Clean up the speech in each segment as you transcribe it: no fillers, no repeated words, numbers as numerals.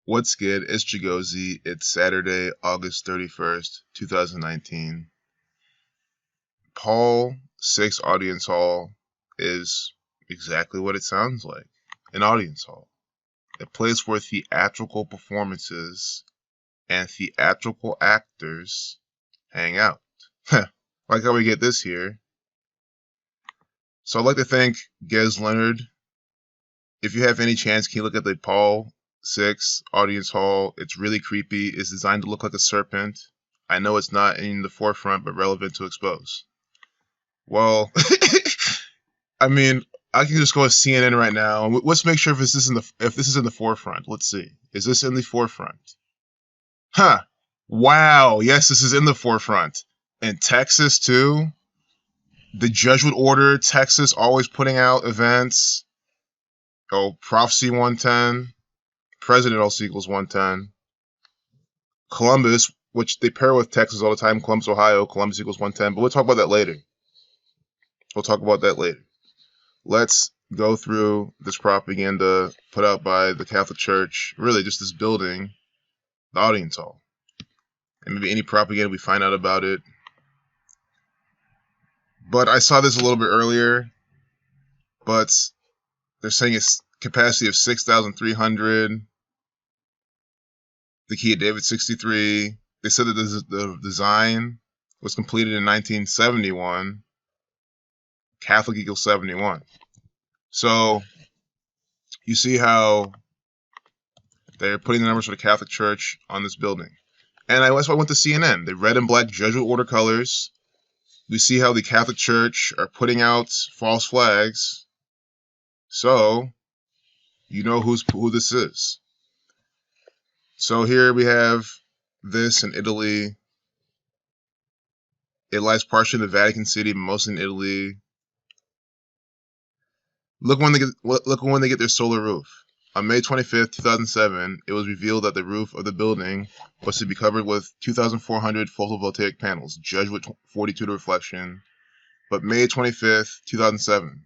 What's good? It's Chigozy. It's Saturday, August 31st, 2019. Paul 6 Audience Hall is exactly what it sounds like. An audience hall. A place where theatrical performances and theatrical actors hang out. Like how we get this here. So I'd like to thank Gez Leonard. If you have any chance, can you look at the Paul 6 Audience Hall? It's really creepy. It's designed to look like a serpent. I know it's not in the forefront, but relevant to expose. Well, I mean, I can just go to CNN right now. Let's make sure if this is in the forefront. Let's see. Is this in the forefront? Huh. Wow. Yes, this is in the forefront. In Texas too. The Jesuit order, Texas, always putting out events. Oh, Prophecy 110. President also equals 110. Columbus, which they pair with Texas all the time. Columbus, Ohio. Columbus equals 110. But we'll talk about that later. Let's go through this propaganda put out by the Catholic Church. Really, just this building, the audience hall. And maybe any propaganda we find out about it. But I saw this a little bit earlier. But they're saying it's capacity of 6,300. The Key of David 63. They said that the design was completed in 1971. Catholic equals 71. So you see how they're putting the numbers for the Catholic Church on this building. And that's why I went to CNN. The red and black Jesuit order colors. We see how the Catholic Church are putting out false flags. So you know who this is. So here we have this in Italy. It lies partially in the Vatican City, but mostly in Italy. Look when they get their solar roof. On May 25th, 2007, it was revealed that the roof of the building was to be covered with 2,400 photovoltaic panels, Jesuit 42 to reflection. But May 25th, 2007,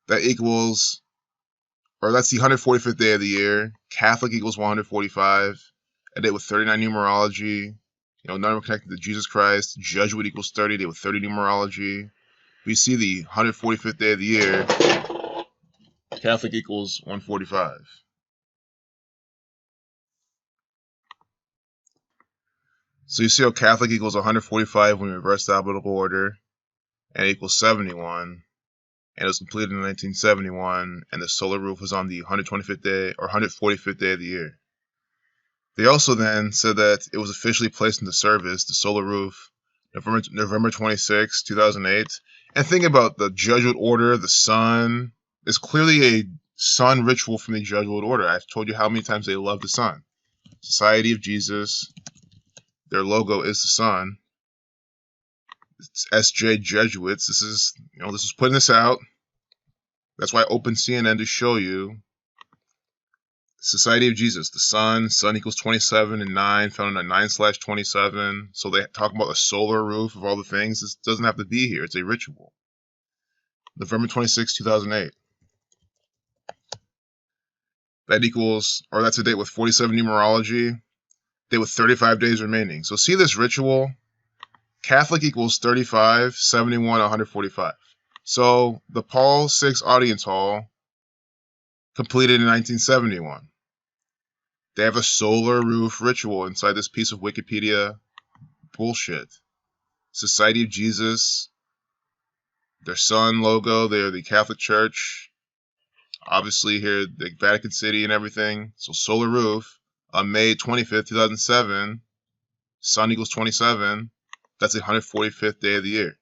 that equals, or that's the 145th day of the year. Catholic equals 145. A day with 39 numerology. None connected to Jesus Christ. Jesuit equals 30, day with 30 numerology. We see the 145th day of the year. Catholic equals 145. So you see how Catholic equals 145 when you reverse the alphabetical order, and it equals 71. And it was completed in 1971, and the solar roof was on the 125th day or 145th day of the year. They also then said that it was officially placed into service, the solar roof, November 26, 2008. And think about the Jesuit order, the sun. It's clearly a sun ritual from the Jesuit order. I've told you how many times they love the sun. Society of Jesus. Their logo is the sun. It's SJ Jesuits. This is putting this out. That's why I opened CNN to show you. Society of Jesus, the sun equals 27 and 9, found on 9/27. So they talk about a solar roof of all the things. This doesn't have to be here. It's a ritual. November 26, 2008. That equals, or that's a date with 47 numerology, date with 35 days remaining. So see this ritual? Catholic equals 35, 71, 145. So the Paul 6 Audience Hall completed in 1971. They have a solar roof ritual inside this piece of Wikipedia bullshit. Society of Jesus, their sun logo, they're the Catholic Church. Obviously here, the Vatican City and everything. So solar roof on May 25th, 2007, sun equals 27. That's the 145th day of the year.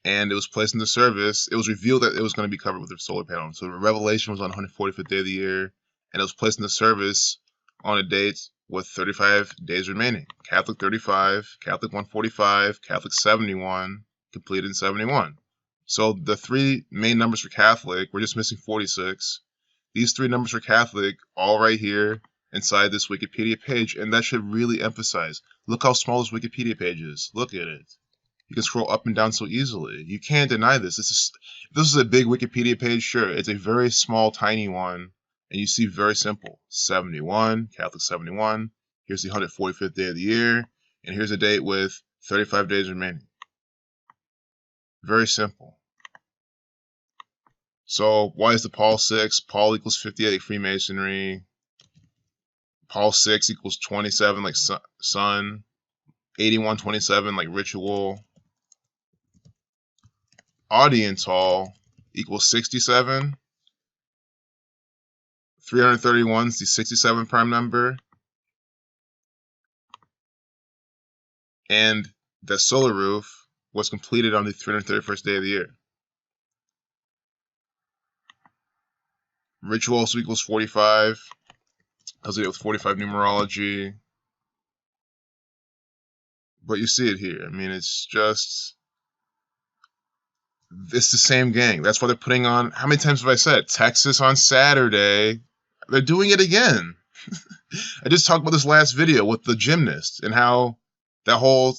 And it was placed into service. It was revealed that it was going to be covered with a solar panel. So the revelation was on 145th day of the year. And it was placed into service on a date with 35 days remaining. Catholic 35, Catholic 145, Catholic 71, completed in 71. So the three main numbers for Catholic, we're just missing 46. These three numbers for Catholic, all right here inside this Wikipedia page. And that should really emphasize, look how small this Wikipedia page is. Look at it. You can scroll up and down so easily. You can't deny this. This is a big Wikipedia page, sure. It's a very small, tiny one, and you see very simple. 71, Catholic 71. Here's the 145th day of the year, and here's a date with 35 days remaining. Very simple. So why is the Paul 6? Paul equals 58 like Freemasonry. Paul 6 equals 27 like sun. 8127 like ritual. Audience hall equals 67. 331 is the 67 prime number. And the solar roof was completed on the 331st day of the year. Ritual also equals 45. Tells you it with 45 numerology. But you see it here. I mean, it's just... It's the same gang. That's why they're putting on... How many times have I said? Texas on Saturday. They're doing it again. I just talked about this last video with the gymnast and how that whole...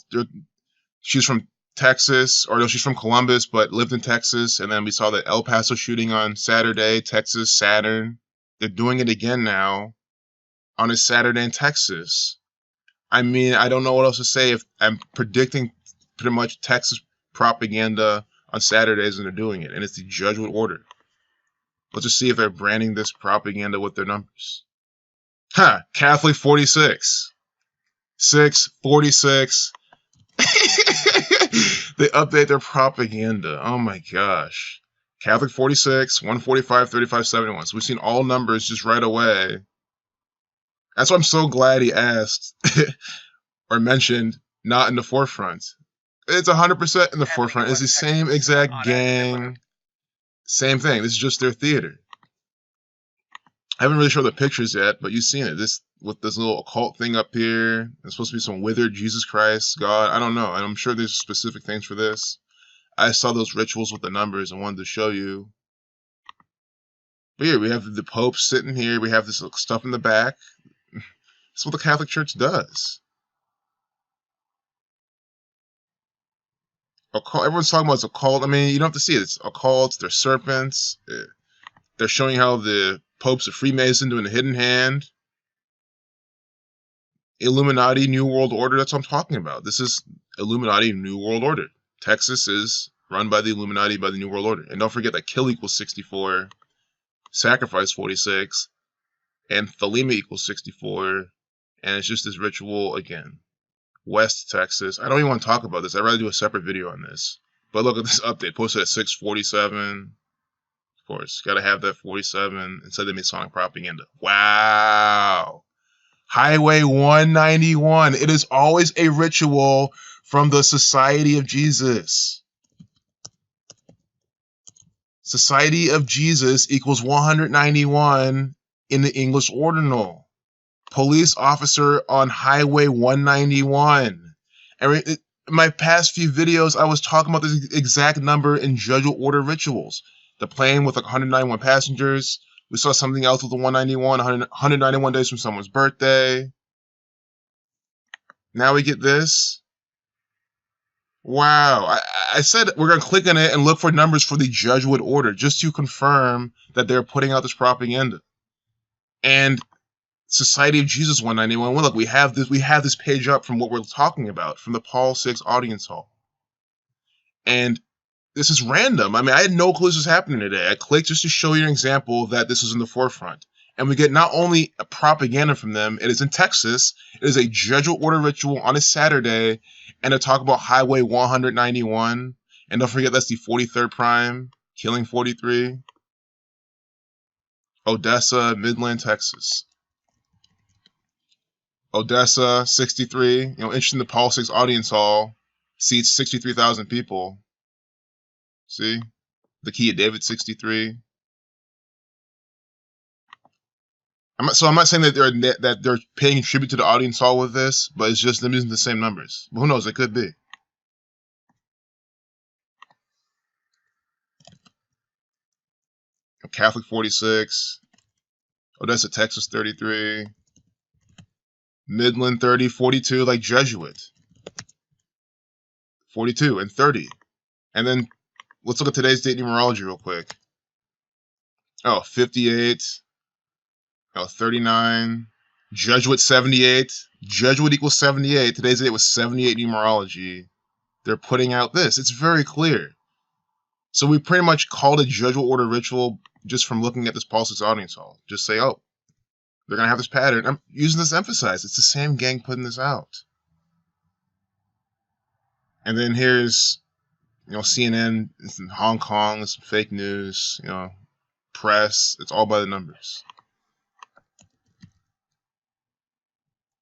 She's from Texas, or no, she's from Columbus, but lived in Texas. And then we saw the El Paso shooting on Saturday, Texas, Saturn. They're doing it again now on a Saturday in Texas. I mean, I don't know what else to say. If I'm predicting pretty much Texas propaganda on Saturdays, and they're doing it, and it's the Jesuit order. Let's just see if they're branding this propaganda with their numbers. Catholic 46. 646. They update their propaganda. Oh my gosh. Catholic 46, 145, 35, 71. So we've seen all numbers just right away. That's why I'm so glad he asked or mentioned not in the forefront. It's 100% in the forefront. It's the same exact gang. Same thing. This is just their theater. I haven't really shown the pictures yet, but you've seen it. This with this little occult thing up here. There's supposed to be some withered Jesus Christ, God. I don't know. And I'm sure there's specific things for this. I saw those rituals with the numbers and wanted to show you. But here, we have the Pope sitting here. We have this stuff in the back. That's what the Catholic Church does. Occult, everyone's talking about it's occult. I mean, you don't have to see it. It's occult. They're serpents. They're showing how the Pope's a Freemason doing the hidden hand. Illuminati, New World Order. That's what I'm talking about. This is Illuminati, New World Order. Texas is run by the Illuminati, by the New World Order. And don't forget that kill equals 64, sacrifice 46, and thelema equals 64. And it's just this ritual again. West Texas. I don't even want to talk about this. I'd rather do a separate video on this. But look at this update. Posted at 647. Of course, got to have that 47 inside the Masonic propaganda. Wow. Highway 191. It is always a ritual from the Society of Jesus. Society of Jesus equals 191 in the English ordinal. Police officer on Highway 191. And in my past few videos, I was talking about this exact number in Jesuit order rituals. The plane with like 191 passengers. We saw something else with the 191, 191 days from someone's birthday. Now we get this. Wow. I said we're going to click on it and look for numbers for the Jesuit order just to confirm that they're putting out this propaganda. And Society of Jesus 191. Well, look, we have this page up from what we're talking about, from the Paul 6 audience hall. And this is random. I mean, I had no clue this was happening today. I clicked just to show you an example that this is in the forefront. And we get not only a propaganda from them, it is in Texas, it is a Jesuit order ritual on a Saturday, and to talk about Highway 191. And don't forget, that's the 43rd prime, killing 43. Odessa, Midland, Texas. Odessa, 63. Interesting, the Paul 6 audience hall seats 63,000 people. See? The Key of David, 63. I'm not saying that they're paying tribute to the audience hall with this, but it's just them using the same numbers. But who knows? It could be. Catholic 46. Odessa, Texas, 33. Midland 30, 42, like Jesuit. 42, and 30. And then let's look at today's date numerology real quick. Oh, 58. Oh, 39. Jesuit 78. Jesuit equals 78. Today's date was 78 numerology. They're putting out this. It's very clear. So we pretty much called a Jesuit order ritual just from looking at this Pulse 6 audience hall. Just say, oh, they're going to have this pattern. I'm using this to emphasize. It's the same gang putting this out. And then here's, CNN, it's in Hong Kong, it's fake news, press. It's all by the numbers.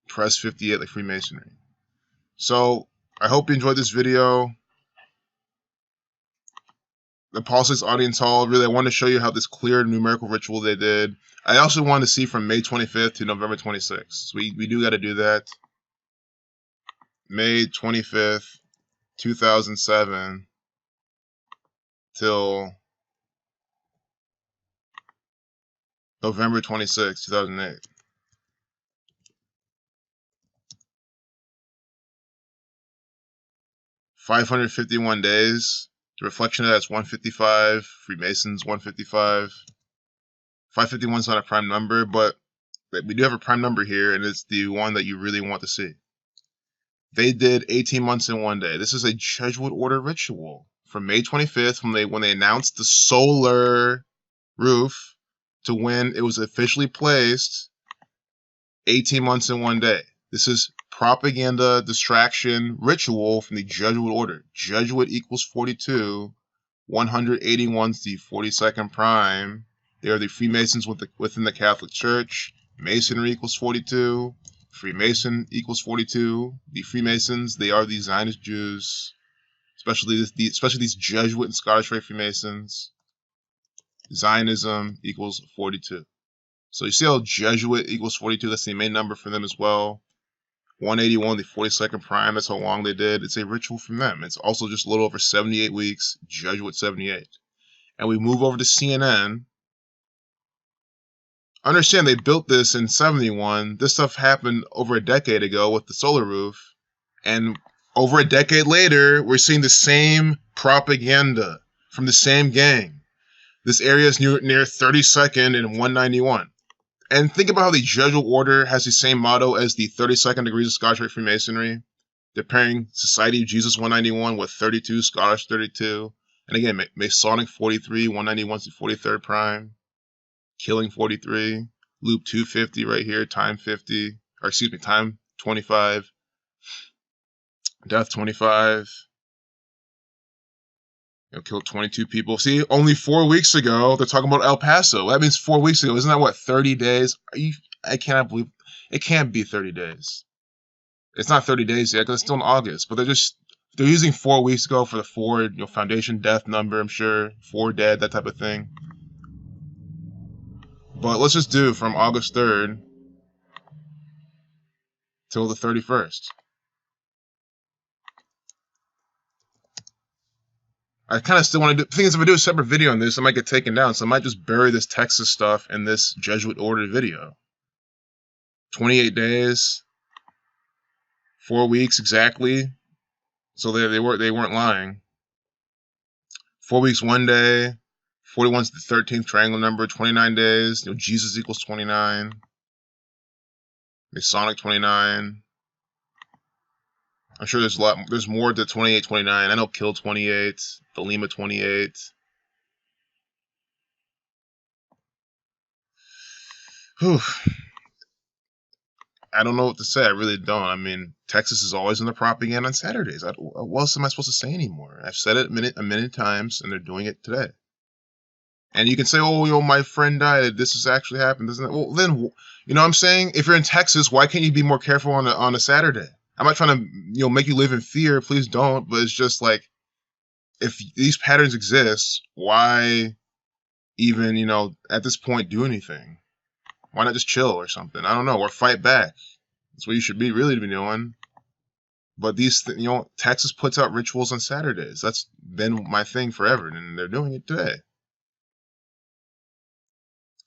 Press 58, like Freemasonry. So I hope you enjoyed this video. The Pulse 6 audience hall, really, I wanted to show you how this clear numerical ritual they did. I also wanted to see from May 25th to November 26th. So we do got to do that. May 25th, 2007 till November 26th, 2008. $551 days. The reflection of that's 155. Freemasons 155. 551 is not a prime number, but we do have a prime number here, and it's the one that you really want to see. They did 18 months in 1 day. This is a Jesuit order ritual from May 25th when they announced the solar roof to when it was officially placed. 18 months in 1 day. This is propaganda, distraction, ritual from the Jesuit order. Jesuit equals 42. 181 is the 42nd prime. They are the Freemasons within the Catholic Church. Masonry equals 42. Freemason equals 42. The Freemasons, they are the Zionist Jews, especially these Jesuit and Scottish Rite Freemasons. Zionism equals 42. So you see how Jesuit equals 42, that's the main number for them as well. 181, the 42nd prime, that's how long they did. It's a ritual from them. It's also just a little over 78 weeks, Jesuit 78. And we move over to CNN. Understand they built this in 71. This stuff happened over a decade ago with the solar roof. And over a decade later, we're seeing the same propaganda from the same gang. This area is near 32nd and 191. And think about how the Jesuit order has the same motto as the 32nd degrees of Scottish Rite Freemasonry. They're pairing Society of Jesus 191 with 32, Scottish 32. And again, Masonic 43, 191 is the 43rd prime. Killing 43. Loop 250 right here, time 50. Or excuse me, time 25. Death 25. Killed 22 people. See, only 4 weeks ago, they're talking about El Paso. That means 4 weeks ago. Isn't that what, 30 days? I cannot believe, it can't be 30 days. It's not 30 days yet, because it's still in August. But they're using 4 weeks ago for the 4, foundation death number, I'm sure. 4 dead, that type of thing. But let's just do from August 3rd till the 31st. I kind of still want to do. The thing is, if I do a separate video on this, I might get taken down. So I might just bury this Texas stuff in this Jesuit order video. 28 days, 4 weeks exactly. So they weren't lying. 4 weeks, 1 day. 41 is the 13th triangle number. 29 days. Jesus equals 29. Masonic 29. I'm sure there's more to 28, 29. I know Kill 28, the Lima 28. Whew. I don't know what to say. I really don't. I mean, Texas is always in the propaganda on Saturdays. What else am I supposed to say anymore? I've said it a minute times, and they're doing it today. And you can say, oh, my friend died. This has actually happened. Doesn't it? Well, then, what I'm saying? If you're in Texas, why can't you be more careful on a Saturday? I'm not trying to, make you live in fear. Please don't. But it's just like, if these patterns exist, why even, at this point do anything? Why not just chill or something? I don't know. Or fight back. That's what you should really be doing. But Texas puts out rituals on Saturdays. That's been my thing forever, and they're doing it today.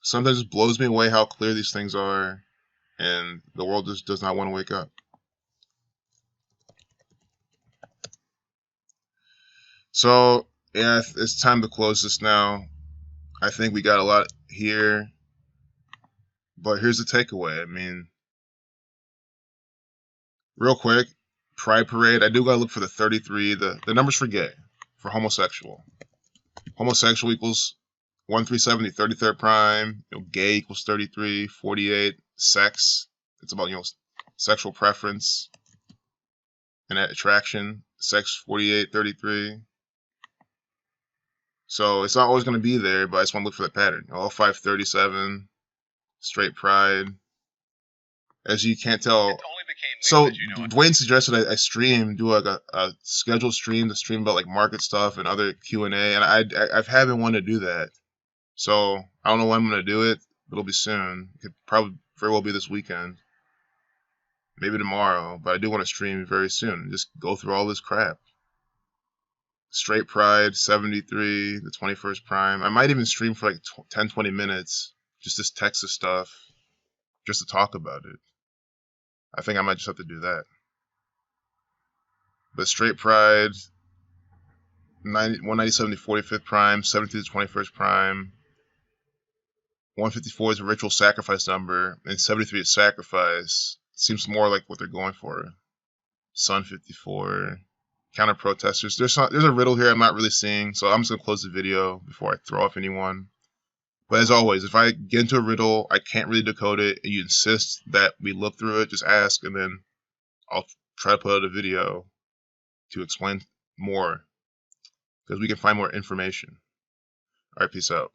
Sometimes it blows me away how clear these things are, and the world just does not want to wake up. So, yeah, it's time to close this now. I think we got a lot here. But here's the takeaway. I mean, real quick, Pride Parade. I do gotta look for the 33. The numbers for gay, for homosexual. Homosexual equals 1370, 33rd prime. Gay equals 33, 48. Sex. It's about sexual preference and attraction. Sex 48, 33. So it's not always gonna be there, but I just want to look for the pattern. All 537. Straight pride. As you can't tell. So Dwayne suggested I do like a scheduled stream to stream about like market stuff and other Q&A, and I've had been wanting to do that. So I don't know when I'm gonna do it, but it'll be soon. It could probably very well be this weekend, maybe tomorrow. But I do want to stream very soon. Just go through all this crap. Straight Pride 73, the 21st Prime. I might even stream for like 10-20 minutes, just this Texas stuff, just to talk about it. I think I might just have to do that. But Straight Pride, 197 to 45th Prime, 73 to 21st Prime, 154 is a ritual sacrifice number, and 73 is sacrifice. Seems more like what they're going for. Sun 54, counter protesters. There's a riddle here I'm not really seeing, so I'm just gonna close the video before I throw off anyone. But as always, if I get into a riddle, I can't really decode it, and you insist that we look through it, just ask, and then I'll try to put out a video to explain more, because we can find more information. All right, peace out.